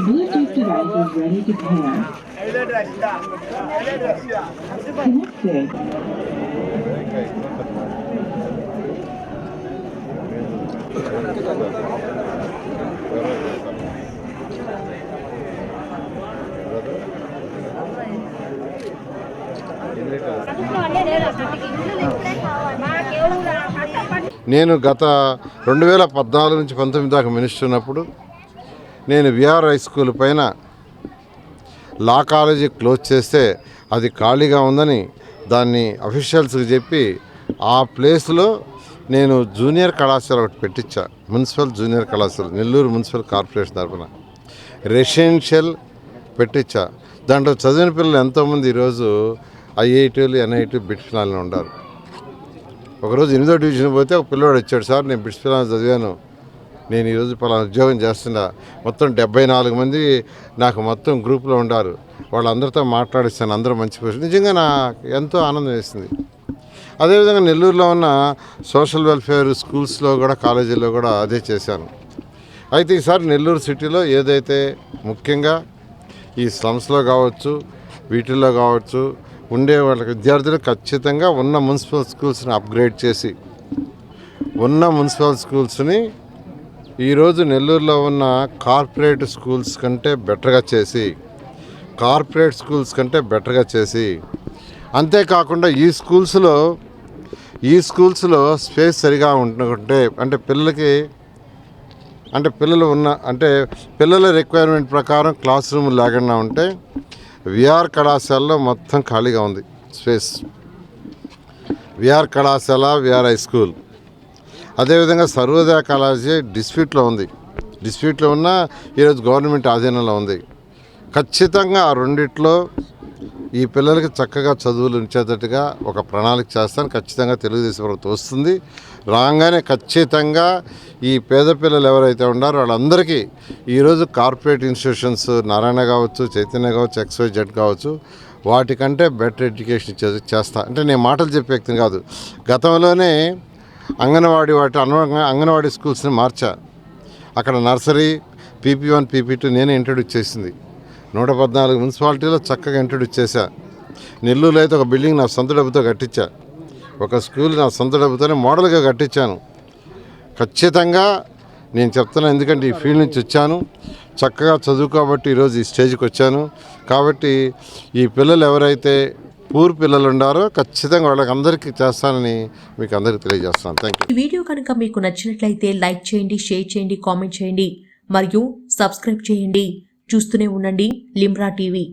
Bluetooth device is ready to pair. Connected. నేను గత 2014 నుంచి 19 దాకా మినిస్టర్ ఉన్నప్పుడు నేను విఆర్ హై స్కూల్ పైన లా కాలేజీ క్లోజ్ చేస్తే అది ఖాళీగా ఉందని దాన్ని అఫీషియల్స్కి చెప్పి ఆ ప్లేస్లో నేను జూనియర్ కళాశాల ఒకటి పెట్టించా. మున్సిపల్ జూనియర్ కళాశాల నెల్లూరు మున్సిపల్ కార్పొరేషన్ తరఫున రెసిడెన్షియల్ పెట్టించా. దాంట్లో చదివిన పిల్లలు ఎంతోమంది ఈరోజు ఐఐటీలు ఎన్ఐటీ బిట్స్ పిల్లలు ఉన్నారు. ఒకరోజు 8వ డివిజన్ పోతే ఒక పిల్లవాడు వచ్చాడు, సార్ నేను బిట్స్ పిల్లలు చదివాను, నేను ఈరోజు పలానా ఉద్యోగం చేస్తున్నా, మొత్తం 74 మంది నాకు మొత్తం గ్రూప్లో ఉన్నారు, వాళ్ళందరితో మాట్లాడిస్తాను, అందరూ మంచి పొజిషన్. నిజంగా నాకు ఎంతో ఆనందం వేసింది. అదేవిధంగా నెల్లూరులో ఉన్న సోషల్ వెల్ఫేర్ స్కూల్స్లో కూడా కాలేజీల్లో కూడా అదే చేశాను. అయితే ఈసారి నెల్లూరు సిటీలో ఏదైతే ముఖ్యంగా ఈ స్లమ్స్లో కావచ్చు వీటిల్లో కావచ్చు ఉండే వాళ్ళకి విద్యార్థులు ఖచ్చితంగా ఉన్న మున్సిపల్ స్కూల్స్ని అప్గ్రేడ్ చేసి ఉన్న మున్సిపల్ స్కూల్స్ని ఈరోజు నెల్లూరులో ఉన్న కార్పొరేట్ స్కూల్స్ కంటే బెటర్గా చేసి అంతేకాకుండా ఈ స్కూల్స్లో స్పేస్ సరిగా ఉంటుంటే పిల్లల రిక్వైర్మెంట్ ప్రకారం క్లాస్ రూమ్ లేకుండా ఉంటే విఆర్ కళాశాలలో మొత్తం ఖాళీగా ఉంది స్పేస్. విఆర్ కళాశాల, విఆర్ హై స్కూల్, అదేవిధంగా సర్వోదయ కాలేజీ డిస్ప్యూట్లో ఉన్న ఈరోజు గవర్నమెంట్ ఆధీనంలో ఉంది. ఖచ్చితంగా ఆ రెండిట్లో ఈ పిల్లలకి చక్కగా చదువులు ఉంచేటట్టుగా ఒక ప్రణాళిక చేస్తాను. ఖచ్చితంగా తెలుగుదేశం ప్రభుత్వం వస్తుంది. రాగానే ఖచ్చితంగా ఈ పేద పిల్లలు ఎవరైతే ఉన్నారో వాళ్ళందరికీ ఈరోజు కార్పొరేట్ ఇన్స్టిట్యూషన్స్ నారాయణ కావచ్చు, చైతన్య కావచ్చు, XYZ కావచ్చు, వాటికంటే బెటర్ ఎడ్యుకేషన్ చేస్తా. అంటే నేను మాటలు చెప్పే వ్యక్తిని కాదు. గతంలోనే అంగన్వాడీ స్కూల్స్ని మార్చా. అక్కడ నర్సరీ, PP1, PP2 నేనే ఇంట్రడ్యూస్ చేసింది. 114 మున్సిపాలిటీలో చక్కగా ఇంట్రడ్యూస్ చేశా. నెల్లూరులో అయితే ఒక బిల్డింగ్ నా సొంత డబ్బుతో కట్టించా. ఒక స్కూల్ నా సొంత డబ్బుతోనే మోడల్గా కట్టించాను. ఖచ్చితంగా నేను చెప్తున్నాను, ఎందుకంటే ఈ ఫీల్డ్ నుంచి వచ్చాను, చక్కగా చదువుకోబట్టి ఈరోజు ఈ స్టేజ్కి వచ్చాను. కాబట్టి ఈ పిల్లలు ఎవరైతే పూర్ పిల్లలు ఉన్నారో ఖచ్చితంగా వాళ్ళకి అందరికీ చేస్తానని మీకు అందరికీ తెలియజేస్తాను. Thank you. ఈ వీడియో కనుక మీకు నచ్చినట్లయితే లైక్ చేయండి, షేర్ చేయండి, కామెంట్ చేయండి మరియు సబ్స్క్రైబ్ చేయండి. చూస్తూనే ఉండండి లిమ్రా టీవీ.